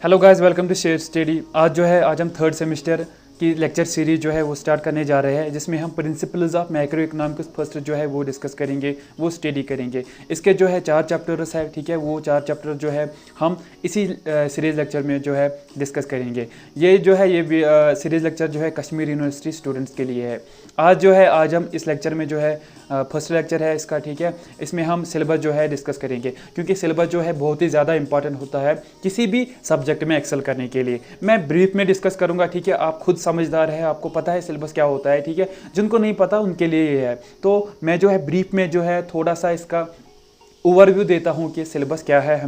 Hello guys, welcome to share study. आज हम third semester की लेक्चर सीरीज जो है वो स्टार्ट करने जा रहे हैं, जिसमें हम principles of macro economics first जो है वो डिस्कस करेंगे, वो स्टडी करेंगे। इसके जो है 4 चैप्टर्स है, ठीक है। वो 4 चैप्टर जो है हम इसी सीरीज लेक्चर में जो है डिस्कस करेंगे। ये सीरीज लेक्चर जो है कश्मीर यूनिवर्सिटी स्टूडेंट्स के लिए है। आज हम इस लेक्चर में जो है फर्स्ट लेक्चर है इसका, ठीक है। इसमें हम सिलेबस जो है डिस्कस करेंगे, क्योंकि सिलेबस जो है बहुत ही ज़्यादा इंपॉर्टेंट होता है किसी भी सब्जेक्ट में एक्सेल करने के लिए। मैं ब्रीफ में डिस्कस करूंगा, ठीक है। आप खुद समझदार है, आपको पता है सिलेबस क्या होता है, ठीक है। जिनको नहीं पता उनके लिए ये है। तो मैं जो है ब्रीफ में जो है थोड़ा सा इसका ओवरव्यू देता हूं कि सिलेबस क्या है,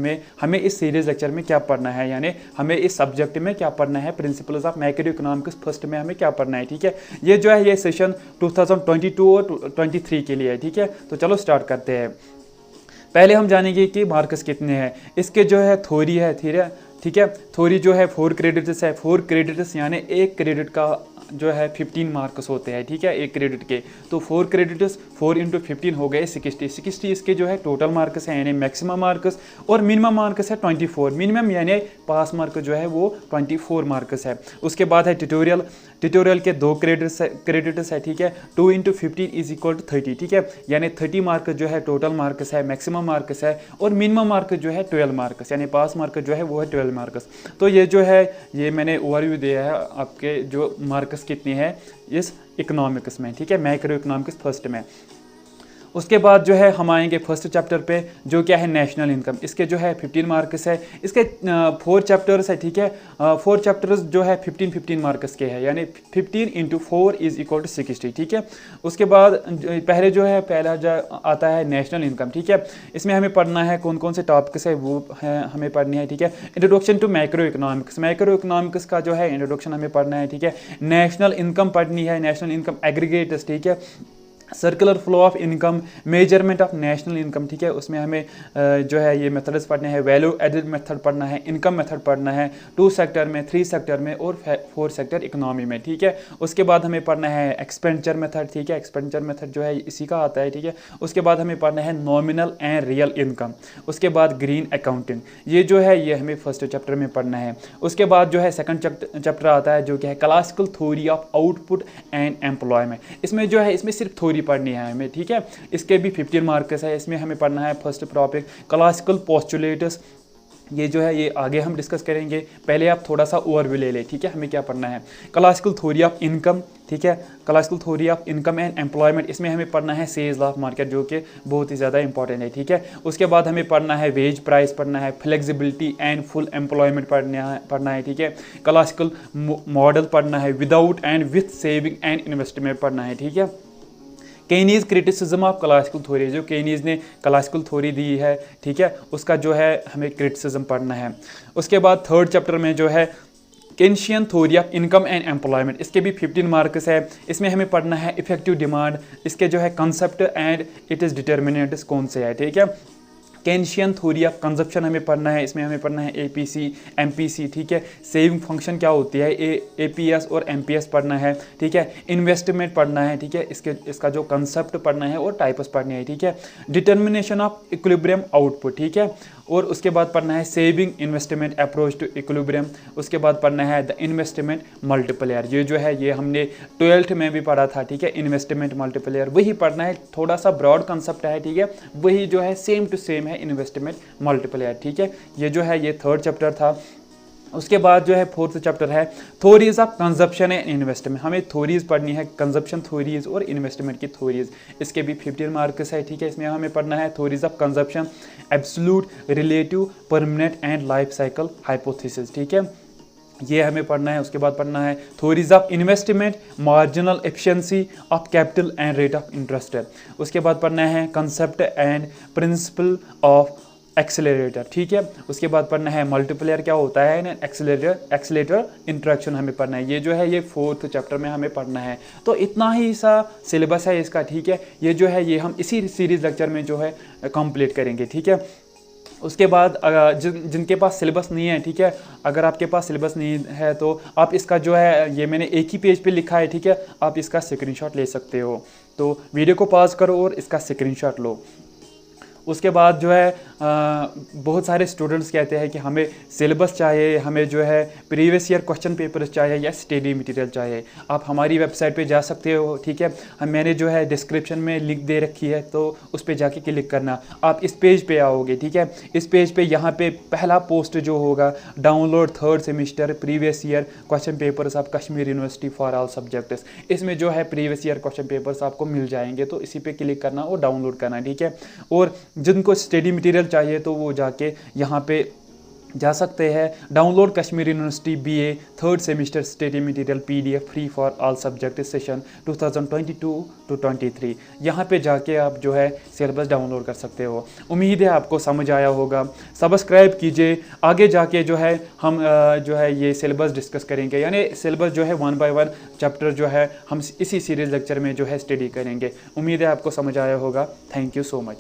हमें इस सीरीज लेक्चर में क्या पढ़ना है, यानी हमें इस सब्जेक्ट में क्या पढ़ना है, principles of macro economics first में हमें क्या पढ़ना है, ठीक है। ये सेशन 2022 और 23 के लिए है, ठीक है। तो चलो स्टार्ट करते हैं। पहले हम जानेंगे कि मार्क्स कितने हैं। इसके जो है थ्योरी है, ठीक है। थ्योरी जो है 4 क्रेडिट्स है। 4 क्रेडिट्स यानी एक क्रेडिट का जो है 15 मार्क्स होते हैं, ठीक है, एक क्रेडिट के। तो 4 क्रेडिट्स 4 इंटू 15 हो गए 60 इसके जो है टोटल मार्क्स है, यानी मैक्सिमम मार्क्स। और मिनिमम मार्क्स है 24। मिनिमम यानी पास मार्क जो है वो 24 मार्क्स है। उसके बाद है ट्यूटोरियल के 2 क्रेडिट्स है, ठीक है। 2 इंटू 15 इज इक्वल टू 30, ठीक है। यानी 30 मार्क्स जो है टोटल मार्क्स है, मैक्सिमम मार्क्स है। और मिनिमम मार्क्स जो है 12 मार्क्स, यानी पास मार्क जो है वो है 12 मार्क्स। तो ये मैंने ओवरव्यू दिया है आपके जो मार्क्स कितनी है इस इकोनॉमिक्स में, ठीक है, मैक्रो इकोनॉमिक्स फर्स्ट में। उसके बाद जो है हम आएंगे फर्स्ट चैप्टर पे, जो क्या है नेशनल इनकम। इसके जो है 15 मार्क्स है। इसके 4 चैप्टर्स है, ठीक है। 4 चैप्टर्स जो है 15 मार्क्स के हैं, यानी 15 इंटू 4 इज इक्वल टू 60, ठीक है। उसके बाद पहला जो आता है नेशनल इनकम, ठीक है। इसमें हमें पढ़ना है कौन कौन से टॉपिक्स है वो है हमें पढ़नी है, ठीक है। इंट्रोडक्शन टू मैक्रो इकोनॉमिक्स का जो है इंट्रोडक्शन हमें पढ़ना है, ठीक है। नेशनल इनकम पढ़नी है, नेशनल इनकम एग्रीगेट्स, ठीक है। Circular flow of income, measurement of national income, ठीक है। उसमें हमें जो है ये मेथड्स पढ़ने हैं। वैल्यू एडेड मेथड पढ़ना है, इनकम मेथड पढ़ना है 2 सेक्टर में, 3 सेक्टर में और 4 सेक्टर इकोनॉमी में, ठीक है। उसके बाद हमें पढ़ना है एक्सपेंडिचर मेथड, ठीक है। एक्सपेंडिचर मेथड जो है इसी का आता है, ठीक है। उसके बाद हमें पढ़ना है नॉमिनल एंड रियल इनकम। उसके बाद ग्रीन अकाउंटिंग, ये हमें फर्स्ट चैप्टर में पढ़ना है। उसके बाद जो है सेकंड चैप्टर आता है, जो कि है classical theory of output and employment. इसमें सिर्फ थ्योरी पढ़नी है हमें, ठीक है। इसके भी 15 मार्क्स है। इसमें हमें पढ़ना है फर्स्ट टॉपिक क्लासिकल पोस्टुलेट्स। ये आगे हम डिस्कस करेंगे। पहले आप थोड़ा सा ओवरव्यू ले लें, ठीक है। हमें क्या पढ़ना है, क्लासिकल थ्योरी ऑफ इनकम, ठीक है। Classical theory of income and employment. इसमें हमें पढ़ना है सेल्स ऑफ मार्केट, जो कि बहुत ही ज़्यादा इंपॉर्टेंट है, ठीक है। उसके बाद हमें पढ़ना है वेज प्राइस पढ़ना है, फ्लेक्सिबिलिटी एंड फुल एम्प्लॉयमेंट पढ़ना है, ठीक है। क्लासिकल मॉडल पढ़ना है, without and with saving and investment पढ़ना है, ठीक है। Kaynes criticism of classical theory, जो केनीज ने क्लासिकल थ्योरी दी है, ठीक है, उसका जो है हमें क्रिटिसिज्म पढ़ना है। उसके बाद थर्ड चैप्टर में जो है Keynesian theory of income and employment. इसके भी 15 मार्क्स है। इसमें हमें पढ़ना है इफेक्टिव डिमांड। इसके जो है concept and it is determinants कौन से है, ठीक है। केन्शियन थ्योरी ऑफ कंजप्शन हमें पढ़ना है। इसमें हमें पढ़ना है APC MPC, ठीक है। सेविंग फंक्शन क्या होती है, APS और MPS पढ़ना है, ठीक है। इन्वेस्टमेंट पढ़ना है, ठीक है। इसका जो कंसेप्ट पढ़ना है और टाइप्स पढ़ने हैं, ठीक है। डिटर्मिनेशन ऑफ इक्विलिब्रियम आउटपुट, ठीक है। और उसके बाद पढ़ना है saving investment approach to equilibrium. उसके बाद पढ़ना है द इन्वेस्टमेंट मल्टीप्लायर। ये हमने 12th में भी पढ़ा था, ठीक है। इन्वेस्टमेंट मल्टीप्लायर वही पढ़ना है, थोड़ा सा ब्रॉड कंसेप्ट है, ठीक है। वही जो है सेम टू सेम है इन्वेस्टमेंट मल्टीप्लायर, ठीक है। ये थर्ड चैप्टर था। उसके बाद जो है फोर्थ चैप्टर है theories of consumption and investment. हमें थ्योरीज पढ़नी है, कंजप्शन थ्योरीज और इन्वेस्टमेंट की थ्योरीज। इसके भी 15 मार्क्स है, ठीक है। इसमें हमें पढ़ना है theories of consumption, absolute, relative, permanent and life cycle hypothesis, ठीक है। ये हमें पढ़ना है। उसके बाद पढ़ना है theories of investment, marginal efficiency of capital and rate of interest. उसके बाद पढ़ना है concept and principle of accelerator, ठीक है। उसके बाद पढ़ना है मल्टीप्लायर क्या होता है, एक्सेलरेटर इंट्रैक्शन हमें पढ़ना है। ये फोर्थ चैप्टर में हमें पढ़ना है। तो इतना ही सा सिलेबस है इसका, ठीक है। ये हम इसी सीरीज लेक्चर में जो है कंप्लीट करेंगे, ठीक है। उसके बाद जिनके पास सिलेबस नहीं है, ठीक है, अगर आपके पास सिलेबस नहीं है तो आप इसका जो है ये मैंने एक ही पेज पे लिखा है, ठीक है, आप इसका स्क्रीनशॉट ले सकते हो। तो वीडियो को पॉज करो और इसका स्क्रीनशॉट लो। उसके बाद जो है बहुत सारे स्टूडेंट्स कहते हैं कि हमें सिलेबस चाहिए, हमें जो है प्रीवियस ईयर क्वेश्चन पेपर्स चाहिए या स्टडी मटेरियल चाहिए। आप हमारी वेबसाइट पे जा सकते हो, ठीक है। मैंने जो है डिस्क्रिप्शन में लिंक दे रखी है, तो उस पर जाके क्लिक करना। आप इस पेज पे आओगे, ठीक है। इस पेज पे यहाँ पे पहला पोस्ट जो होगा, download 3rd semester previous year question papers of Kashmir university for all subjects. इसमें जो है प्रीवियस ईयर क्वेश्चन पेपर्स आपको मिल जाएंगे, तो इसी पे क्लिक करना और डाउनलोड करना, ठीक है। और जिनको स्टडी मटेरियल चाहिए तो वो जाके यहाँ पे जा सकते हैं। Download Kashmir university BA 3rd semester study material PDF free for all subject session 2022-23। यहाँ पे जाके आप जो है सिलेबस डाउनलोड कर सकते हो। उम्मीद है आपको समझ आया होगा। सब्सक्राइब कीजिए, आगे जाके जो है हम जो है ये सिलेबस डिस्कस करेंगे, यानी सिलेबस जो है 1 by 1 चैप्टर जो है हम इसी सीरीज़ लेक्चर में जो है स्टडी करेंगे। उम्मीद है आपको समझ आया होगा। Thank you so much.